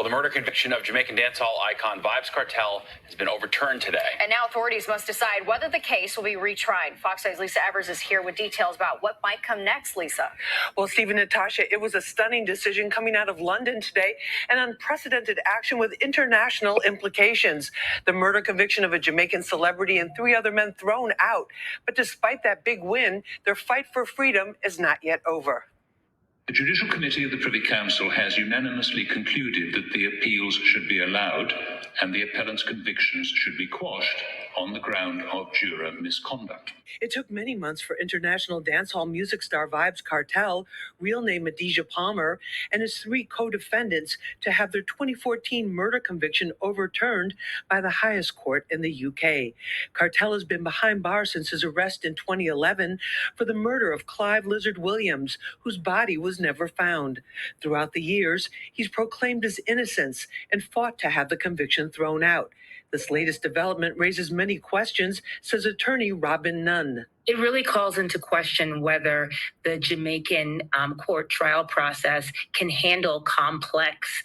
the murder conviction of Jamaican dancehall icon Vybz Kartel has been overturned today. And now authorities must decide whether the case will be retried. Fox 5's Lisa Evers is here with details about what might come next, Lisa. Well, Steve and Natasha, it was a stunning decision coming out of London today, an unprecedented action with international implications. The murder conviction of a Jamaican celebrity and 3 other men thrown out. But despite that big win, their fight for freedom is not yet over. The Judicial Committee of the Privy Council has unanimously concluded that the appeals should be allowed and the appellant's convictions should be quashed on the ground of juror misconduct. It took many months for international dancehall music star Vybz Kartel, real name Adidja Palmer, and his 3 co-defendants to have their 2014 murder conviction overturned by the highest court in the UK. Kartel has been behind bars since his arrest in 2011 for the murder of Clive Lizard Its, whose body was never found. Throughout the years, he's proclaimed his innocence and fought to have the conviction thrown out. This latest development raises many questions, says attorney Robin Nunn. It really calls into question whether the Jamaican court trial process can handle complex,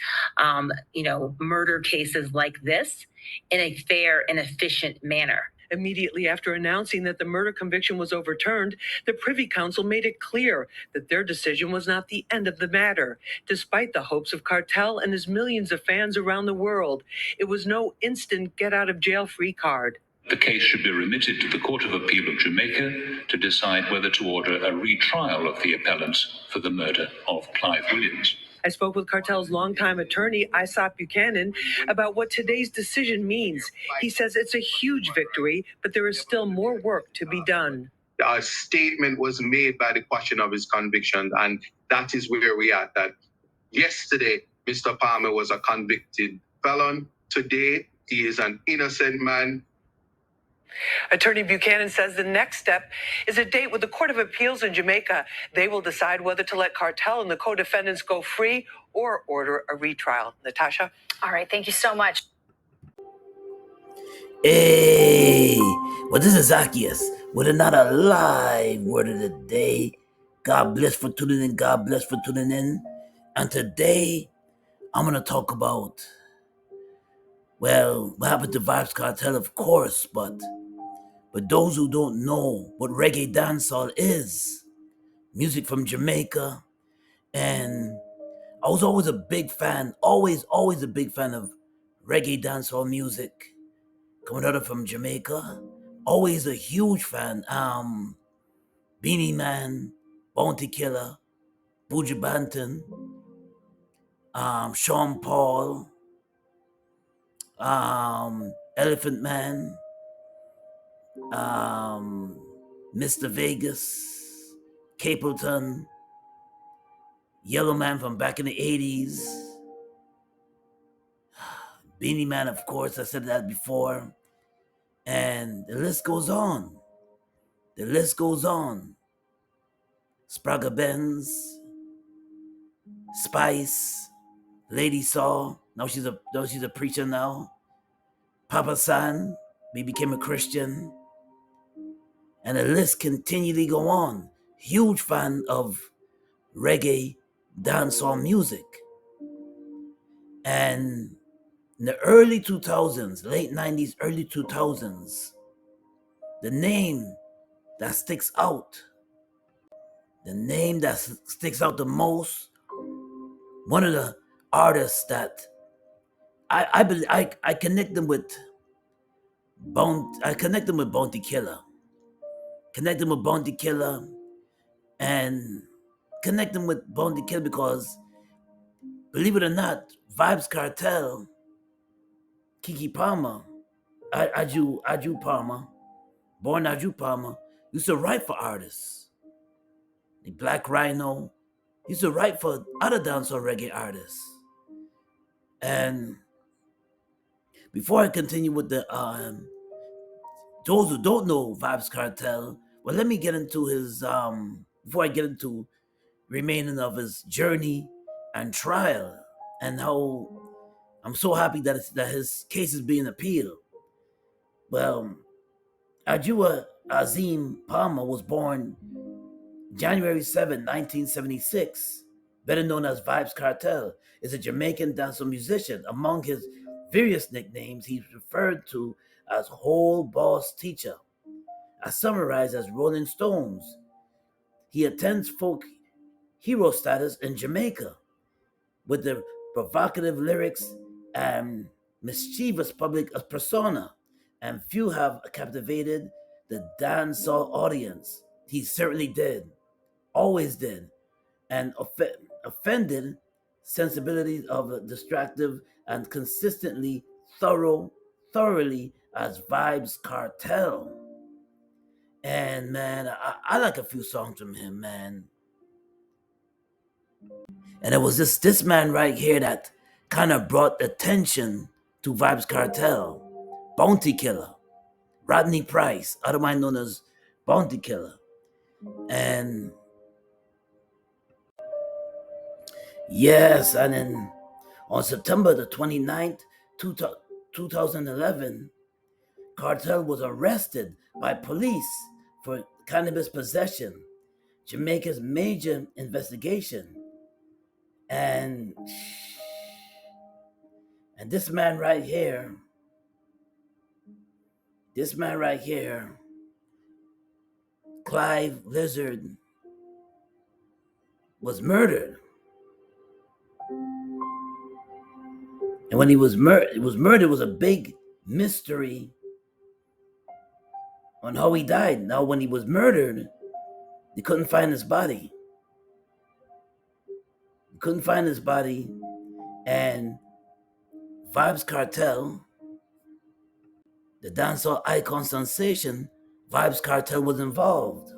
murder cases like this in a fair and efficient manner. Immediately after announcing that the murder conviction was overturned, the Privy Council made it clear that their decision was not the end of the matter. Despite the hopes of Kartel and his millions of fans around the world, it was no instant get-out-of-jail-free card. The case should be remitted to the Court of Appeal of Jamaica to decide whether to order a retrial of the appellants for the murder of Clive Williams. I spoke with Kartel's longtime attorney, Isaac Buchanan, about what today's decision means. He says it's a huge victory, but there is still more work to be done. A statement was made by the question of his conviction, and that is where we are. That yesterday, Mr. Palmer was a convicted felon. Today, he is an innocent man. Attorney Buchanan says the next step is a date with the Court of Appeals in Jamaica. They will decide whether to let Kartel and the co-defendants go free or order a retrial. Natasha? All right, thank you so much. Hey, well, this is Zaccheus with another live word of the day. God bless for tuning in. God bless for tuning in. And today, I'm going to talk about, well, what happened to Vybz Kartel, of course, but those who don't know what reggae dancehall is, music from Jamaica, and I was always a big fan, always a big fan of reggae dancehall music coming out of from Jamaica. Always a huge fan. Beanie Man, Bounty Killer, Buju Banton, Sean Paul, Elephant Man, Mr. Vegas, Capleton, Yellow Man from back in the 80s, Beanie Man, of course, I said that before, and the list goes on. The list goes on. Sprague Benz, Spice, Lady Saw, now she's a preacher now. Papa San, he became a Christian. And the list continually go on. Huge fan of reggae dancehall music. And in the early 2000s, late 90s, early 2000s, the name that sticks out, the most, one of the artists that I connect them with Bounty Killer. Connect them with Bounty Killer and connect them with Bounty Killer because, believe it or not, Vybz Kartel, Kiki Palmer, Aju Palmer, born Aju Palmer, used to write for artists. The Black Rhino used to write for other dancehall reggae artists. And before I continue with the those who don't know Vybz Kartel, well, let me get into his before I get into remaining of his journey and trial and how I'm so happy that his case is being appealed. Well, Ajua Azim Palmer was born January 7, 1976 better known as Vybz Kartel, is a Jamaican dancehall musician. Among his various nicknames, he's referred to as Whole Boss Teacher, as summarized as Rolling Stones. He attends folk hero status in Jamaica with the provocative lyrics and mischievous public persona, and few have captivated the dancehall audience. He certainly did, always did, and offended sensibilities of the distractive and consistently thoroughly as Vybz Kartel. And man, I like a few songs from him, man. And it was this man right here that kind of brought attention to Vybz Kartel. Bounty Killer, Rodney Price, otherwise known as Bounty Killer. And yes, and then on September the 29th, 2011, Kartel was arrested by police for cannabis possession, Jamaica's major investigation. And this man right here, Clive Lizard, was murdered. And when he was murdered, it was a big mystery on how he died. Now, when he was murdered, they couldn't find his body. And Vybz Kartel, the dancehall icon sensation, Vybz Kartel was involved.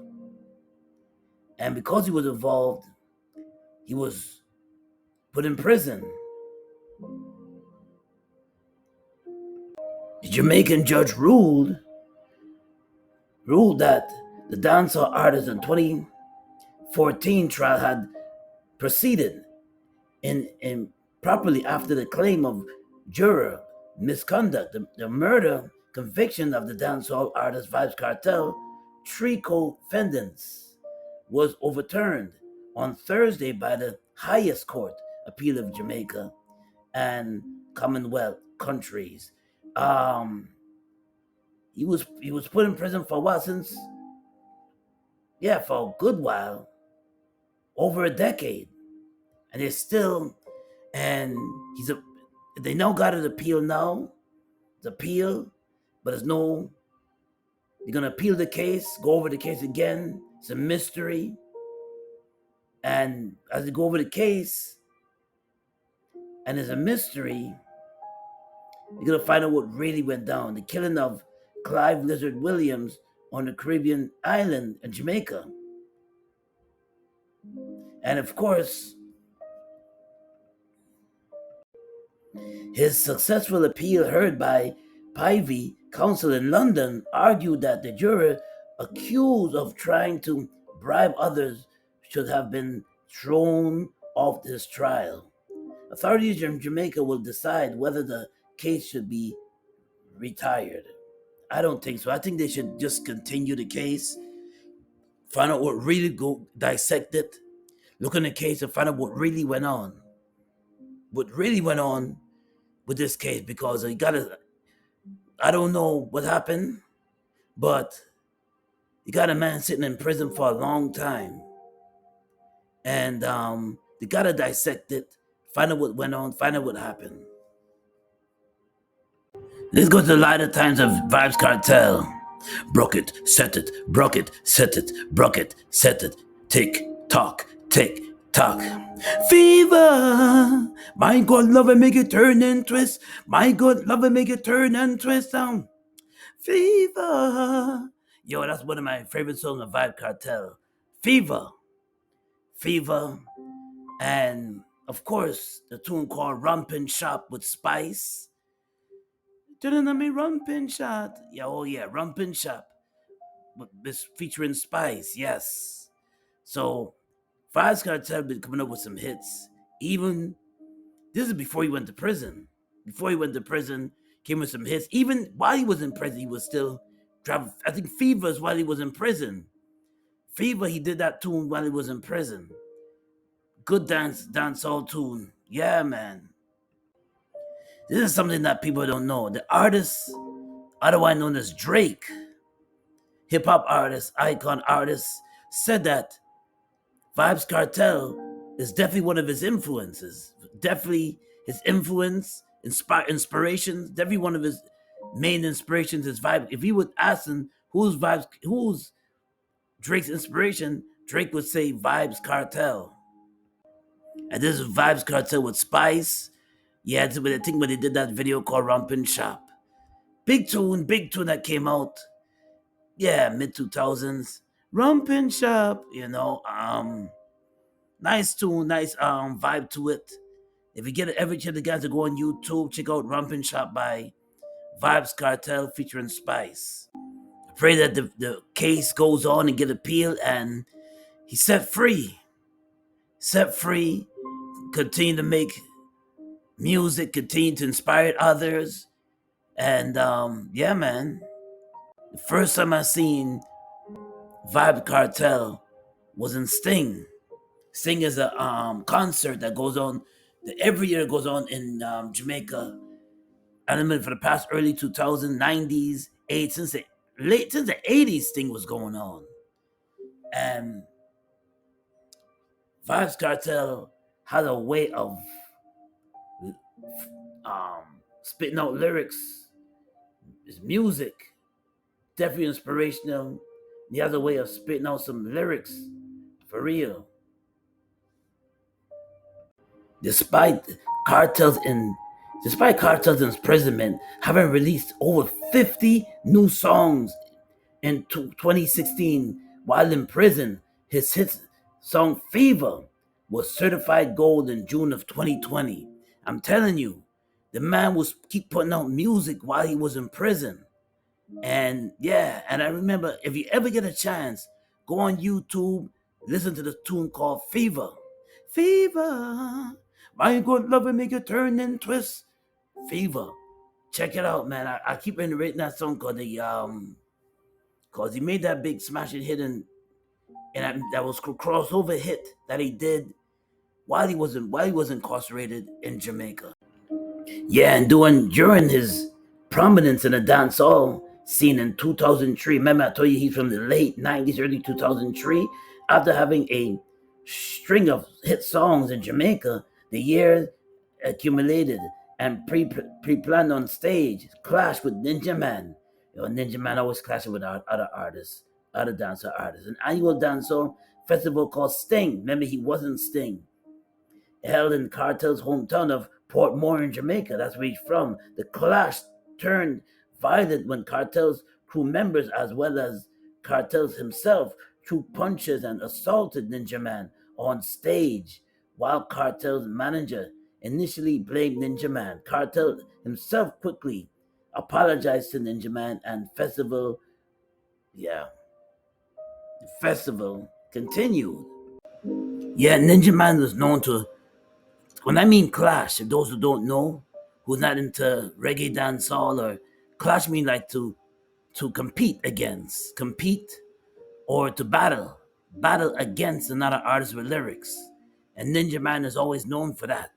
And because he was involved, he was put in prison. The Jamaican judge ruled that the dancehall artist in 2014 trial had proceeded improperly after the claim of juror misconduct. The murder conviction of the dancehall artist Vybz Kartel, 3 co-defendants, was overturned on Thursday by the highest court appeal of Jamaica and Commonwealth countries. He was put in prison for a while, for a good while, over a decade, and they now got an appeal now. It's appeal, but they're gonna appeal the case, go over the case again. It's a mystery, and as they go over the case, and it's a mystery, you're gonna find out what really went down. The killing of Clive Lizard Williams on the Caribbean island in Jamaica. And of course, his successful appeal heard by Privy Council in London argued that the juror accused of trying to bribe others should have been thrown off this trial. Authorities in Jamaica will decide whether the case should be retired. I don't think so. I think they should just continue the case, find out what really dissect it, look in the case and find out what really went on with this case, because I don't know what happened, but you got a man sitting in prison for a long time, and they gotta dissect it, find out what went on, find out what happened. Let's go to the lighter times of Vybz Kartel. Broke it, set it, broke it, set it, broke it, set it, tick tock, tick tock. Fever, my God, love and make it turn and twist. My God, love and make it turn and twist down. Fever. Yo, that's one of my favorite songs of Vybz Kartel. Fever. And of course, the tune called Rumpin' Shop with Spice. Turning on me Rumpin' Shop. Yeah, oh yeah, Rumpin' Shop. This featuring Spice, yes. So Vybz Kartel been coming up with some hits. Even this is before he went to prison. Came with some hits. Even while he was in prison, he was still driving. I think Fever is while he was in prison. Fever, he did that tune while he was in prison. Good dancehall tune. Yeah, man. This is something that people don't know. The artist, otherwise known as Drake, hip hop artist, icon artist, said that Vybz Kartel is definitely one of his influences. Definitely his inspirations. Definitely one of his main inspirations is Vibe. If you would ask him who's Drake's inspiration, Drake would say Vybz Kartel. And this is Vybz Kartel with Spice. Yeah, I think when they did that video called Rompin' Shop. Big tune that came out. Yeah, mid 2000s. Rompin' Shop, nice tune, nice vibe to it. If you get every chance, the guys to go on YouTube, check out Rompin' Shop by Vybz Kartel featuring Spice. I pray that the case goes on and get appealed and he's set free. Set free, continue to make music, continue to inspire others. And yeah, man. The first time I seen Vybz Kartel was in Sting. Sting is a concert that goes on, that every year goes on in Jamaica. And I mean, for the past early 2000s, 90s, since the 80s, Sting was going on. And Vybz Kartel had a way of spitting out lyrics. His music, definitely inspirational. He has a way of spitting out some lyrics for real. Despite Kartel's imprisonment, having released over 50 new songs in 2016 while in prison, his hit song Fever was certified gold in June of 2020. I'm telling you, the man was keep putting out music while he was in prison. And yeah, and I remember, if you ever get a chance, go on YouTube, listen to the tune called Fever. Fever, my good love will make you turn and twist. Fever. Check it out, man. I keep reiterating that song cause he made that big smashing hit and that was a crossover hit that he did while he was incarcerated in Jamaica. Yeah, and during his prominence in the dancehall scene in 2003. Remember, I told you he's from the late 90s, early 2003. After having a string of hit songs in Jamaica, the years accumulated and pre-planned on stage clashed with Ninja Man. Ninja Man always clashed with other artists, other dancehall artists. An annual dancehall festival called Sting. Remember, he wasn't Sting. Held in Kartel's hometown of Port Moore, Jamaica. That's where he's from. The clash turned violent when Kartel's crew members, as well as Kartel's himself, threw punches and assaulted Ninja Man on stage, while Kartel's manager initially blamed Ninja Man. Kartel himself quickly apologized to Ninja Man, and the festival continued. Yeah, Ninja Man was known to, when I mean clash, if those who don't know, who's not into reggae dancehall, or clash mean like to compete or to battle against another artist with lyrics. And Ninja Man is always known for that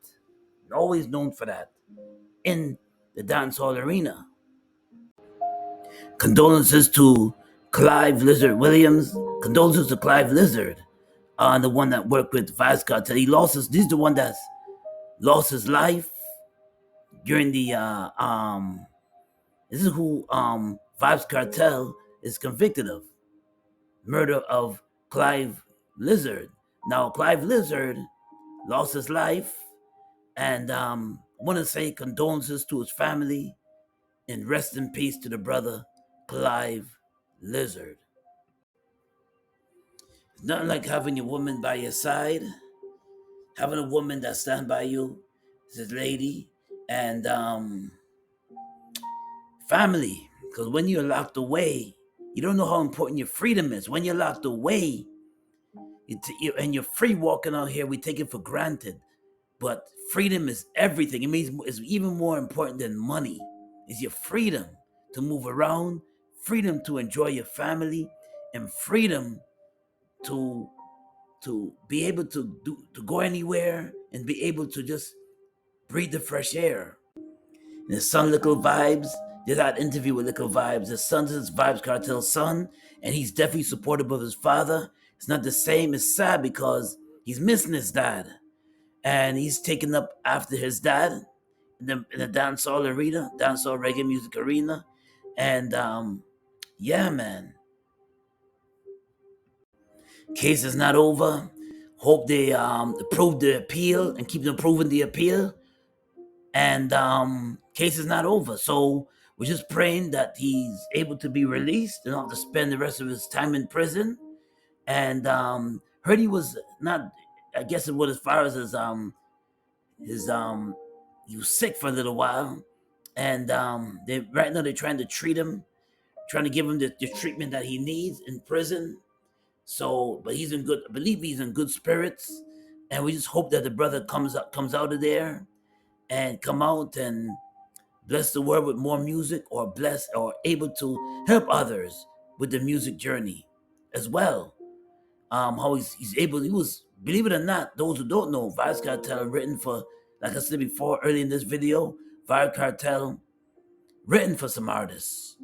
in the dancehall arena. Condolences to Clive Lizard Williams. Condolences to Clive Lizard, the one that worked with Vybz Kartel. He's the one that's lost his life during the this is who Vybz Kartel is convicted of. Murder of Clive Lizard. Now Clive Lizard lost his life, and I want to say condolences to his family and rest in peace to the brother Clive Lizard. It's nothing like having your woman by your side, having a woman that stand by you, this lady, and family. Because when you're locked away, you don't know how important your freedom is. When you're locked away, and you're free walking out here, we take it for granted. But freedom is everything. It means it's even more important than money. It's your freedom to move around, freedom to enjoy your family, and freedom to to be able to go anywhere and be able to just breathe the fresh air. And his son, Little Vybz, did that interview with Little Vybz. His son is Vybz Kartel's son, and he's definitely supportive of his father. It's not the same. It's sad because he's missing his dad, and he's taken up after his dad in the dancehall arena, dancehall reggae music arena, and yeah, man. Case is not over. Hope they approve the appeal and keep improving the appeal. And case is not over. So we're just praying that he's able to be released and not to spend the rest of his time in prison. And heard he was not, I guess it was as far as his he was sick for a little while. And right now they're trying to treat him, trying to give him the treatment that he needs in prison. So, but he's in good. I believe he's in good spirits, and we just hope that the brother comes out of there, and come out and bless the world with more music, or bless or able to help others with the music journey as well. How he's able. He was, believe it or not, those who don't know, Vybz Kartel written for, like I said before early in this video, Vybz Kartel written for some artists.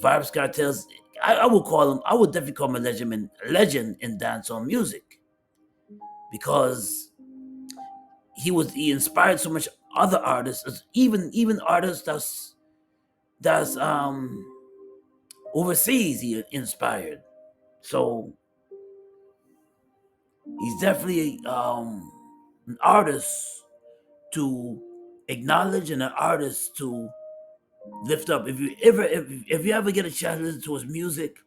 Vybz Kartel's, I would call him, I would definitely call him a legend in dancehall music, because he inspired so much other artists, even artists that's overseas he inspired. So he's definitely an artist to acknowledge and an artist to lift up. If you ever get a chance to listen to his music,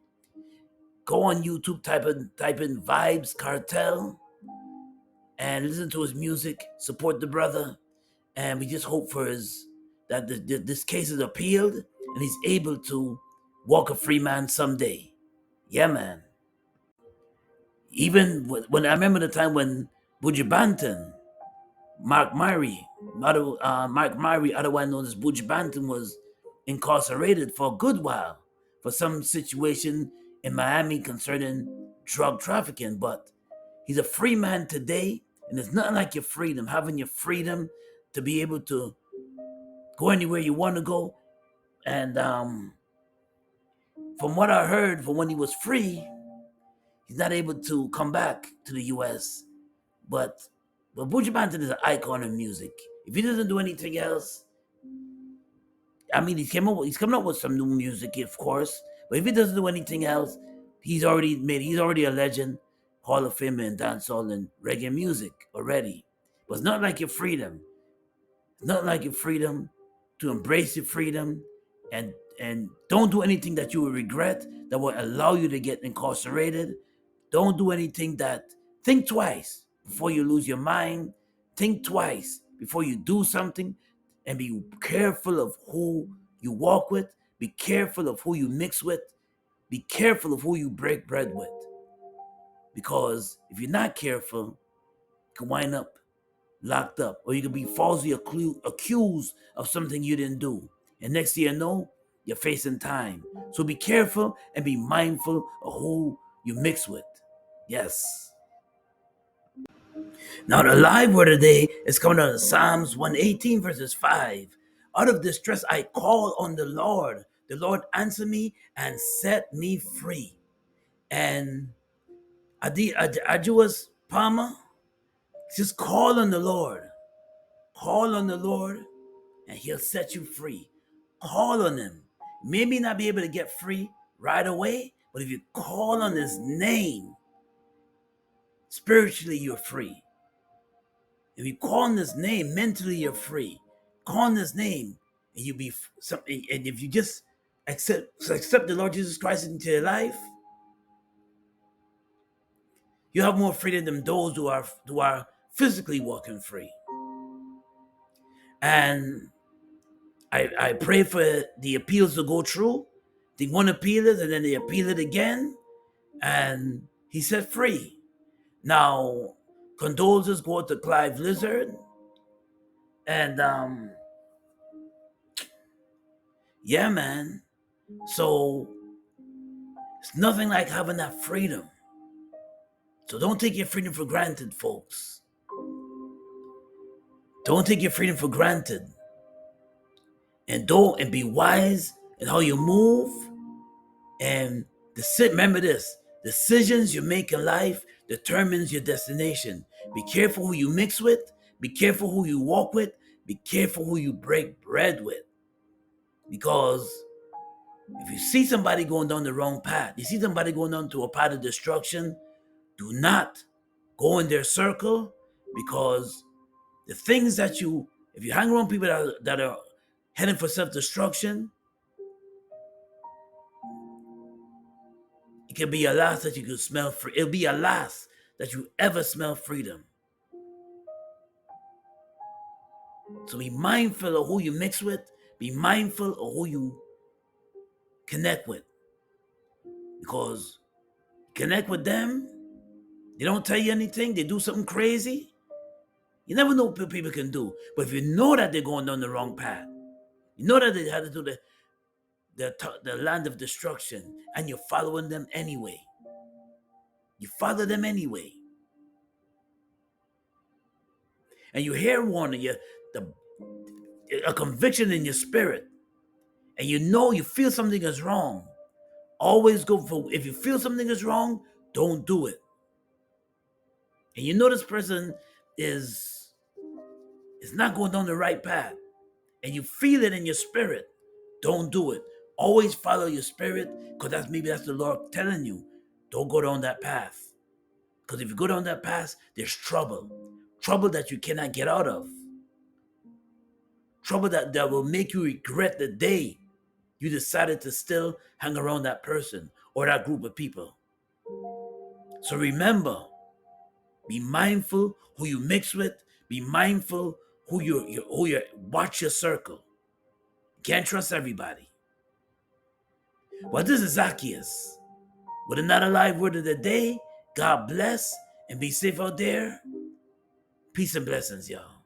go on YouTube, type in Vybz Kartel and listen to his music, support the brother, and we just hope for that this case is appealed and he's able to walk a free man someday. Yeah, man. Even when I remember the time when Buju Banton, Mark Murray, otherwise known as Buju Banton, was incarcerated for a good while for some situation in Miami concerning drug trafficking. But he's a free man today, and it's nothing like your freedom, having your freedom to be able to go anywhere you want to go. And from what I heard, from when he was free, he's not able to come back to the U.S. But Buju Banton is an icon in music. If he doesn't do anything else, I mean, he's coming up with some new music, of course. But if he doesn't do anything else, he's already a legend, Hall of Fame in dancehall and reggae music already. But it's not like your freedom. It's not like your freedom to embrace your freedom and don't do anything that you will regret, that will allow you to get incarcerated. Don't do anything that, think twice before you lose your mind. Think twice before you do something, and be careful of who you walk with. Be careful of who you mix with. Be careful of who you break bread with. Because if you're not careful, you can wind up locked up, or you can be falsely accused of something you didn't do. And next thing you know, you're facing time. So be careful and be mindful of who you mix with. Yes. Now the live word today is coming out of Psalms 118 verses 5. Out of distress I call on the Lord. The Lord answered me and set me free. And Zaccheus Palmer, just call on the Lord. Call on the Lord and he'll set you free. Call on him. Maybe not be able to get free right away, but if you call on his name, spiritually you're free. If you call on his name, mentally you're free. Call on his name, and you be something. And if you just accept the Lord Jesus Christ into your life, you have more freedom than those who are physically walking free. And I pray for the appeals to go through. They want to appeal it, and then they appeal it again, and he's set free. Now, condolences go to Clive Lizard, and yeah, man. So it's nothing like having that freedom. So don't take your freedom for granted, folks. Don't take your freedom for granted. And be wise in how you move. And remember this: decisions you make in life determines your destination. Be careful who you mix with. Be careful who you walk with. Be careful who you break bread with. Because if you see somebody going down the wrong path, you see somebody going down to a path of destruction, do not go in their circle, because the things that if you hang around people that are heading for self-destruction, it can be a last that you could smell free. It'll be a last that you ever smell freedom. So be mindful of who you mix with. Be mindful of who you connect with. Because connect with them, they don't tell you anything, they do something crazy. You never know what people can do. But if you know that they're going down the wrong path, you know that they had to do the land of destruction, and you're following them anyway. You follow them anyway. And you hear one of a conviction in your spirit, and you feel something is wrong. Always go for, if you feel something is wrong, don't do it. And you know this person is not going down the right path, and you feel it in your spirit, don't do it. Always follow your spirit, because that's the Lord telling you, don't go down that path. Because if you go down that path, there's trouble that you cannot get out of. Trouble that will make you regret the day you decided to still hang around that person or that group of people. So remember, be mindful who you mix with. Be mindful who you watch your circle. You can't trust everybody. Well, this is Zaccheus with another live word of the day. God bless and be safe out there. Peace and blessings, y'all.